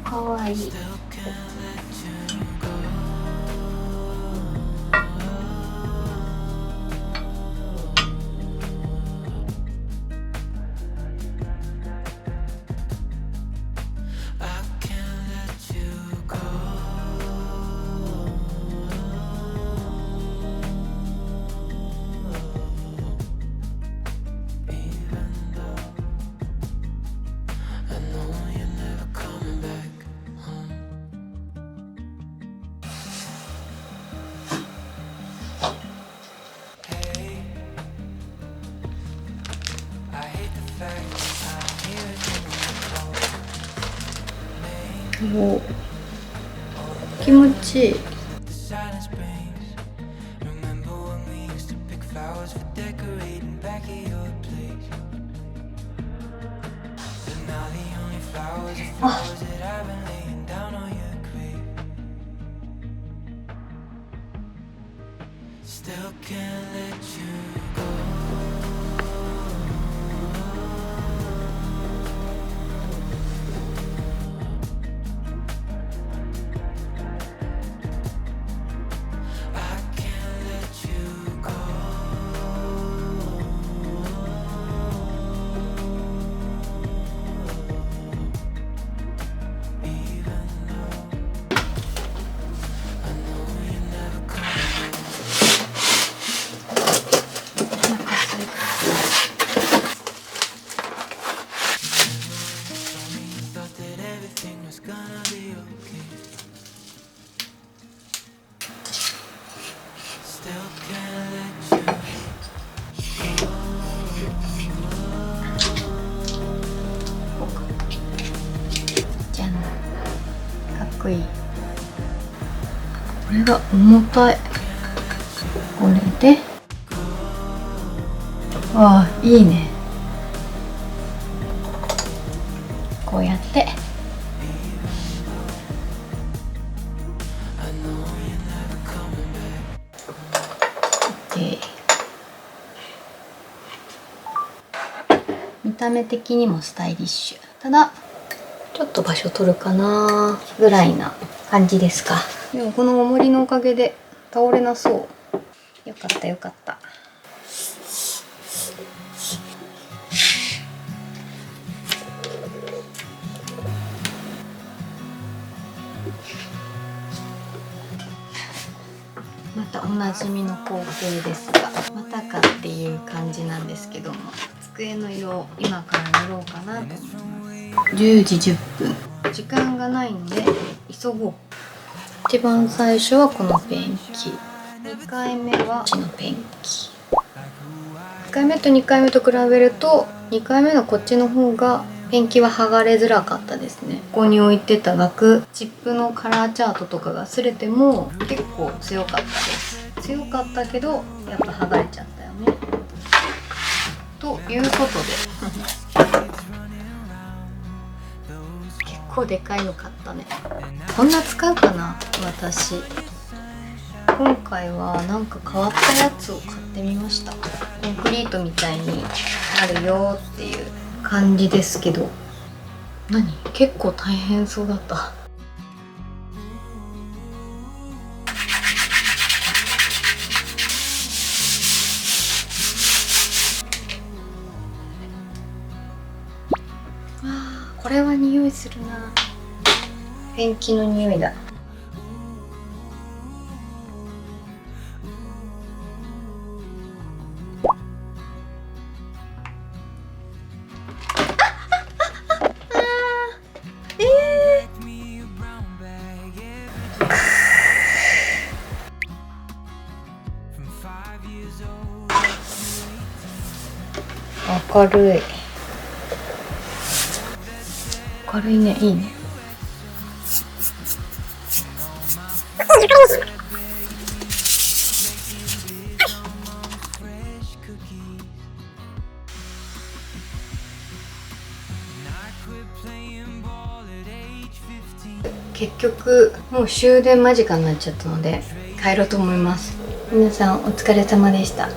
かわいい。おー、気持ちいい。あ、じゃん、かっこいい。これが重たい。これで、わあ、いいね。こうやって見た目的にもスタイリッシュ。ただちょっと場所取るかなぐらいな感じですか。でもこの重りのおかげで倒れなそう。よかったよかった。またおなじみの光景ですが、またかっていう感じなんですけども、机の色を今から塗ろうかなと思います。10時10分。時間がないんで急ごう。一番最初はこのペンキ、2回目はこっちのペンキ。1回目と2回目と比べると2回目のこっちの方がペンキは剥がれづらかったですね。ここに置いてた額、チップのカラーチャートとかが擦れても結構強かったです。強かったけどやっぱ剥がれちゃったよね。ということで結構でかいの買ったね。こんな使うかな私。今回はなんか変わったやつを買ってみました。コンクリートみたいにあるよっていう感じですけど、何？結構大変そうだった。これは匂いするな。ペンキの匂いだ。明るい。明るいね、いいね。結局もう終電間近になっちゃったので帰ろうと思います。皆さんお疲れ様でした。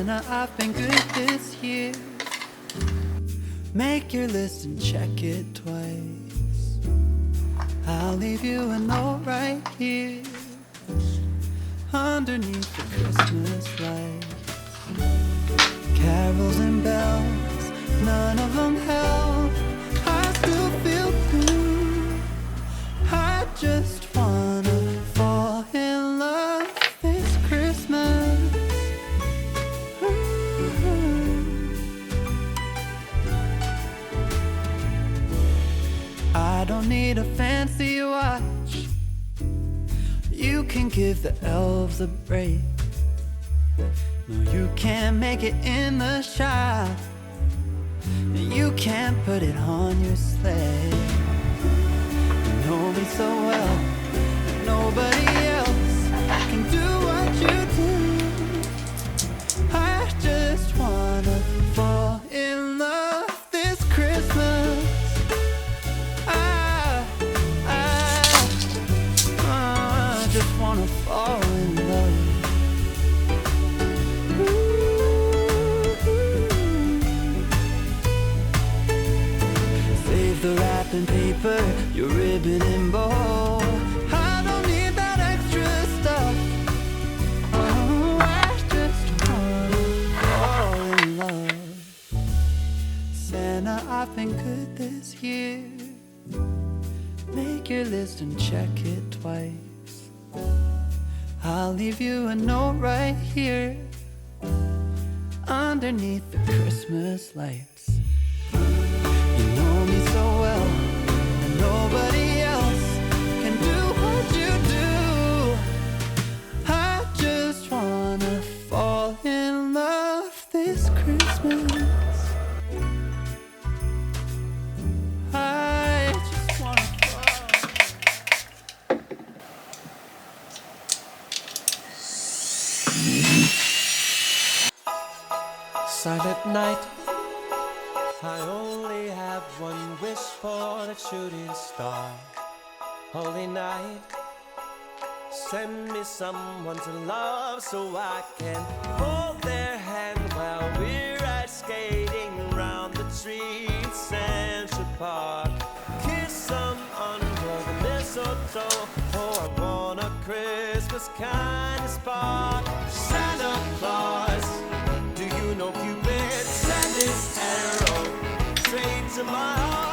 Santa, I've been good this year. Make your list and check it twice. I'll leave you a note right here underneath the Christmas lights. Carols and bells, none of them help. I still feel blue. I just wanna fall in love this Christmas. I don't need a fancy watch. You can give the elves a break. No, you can't make it in the shop. You can't put it on your sleigh. You know me so well that nobody else can do what you do. I just wanna fall in love this Christmas. I just wanna fall in love. Save the wrapping paper, your ribbon and bow. I don't need that extra stuff. Oh, I just wanna fall in love. Santa, I've been good this year. Make your list and check it twice. I'll leave you a note right here underneath the Christmas lights. You know me so well, and nobody else can do what you do. I just wanna fall in love this Christmas. I just wanna Silent night, I only have one wish for the shooting star. Holy night, send me someone to love so I can hold their hand while we're ice skating round the tree in Central Park. Kiss them under the mistletoe. Oh, I want a Christmas kind of spark. Santa Claus, do you know Cupid sent his arrow straight to my heart?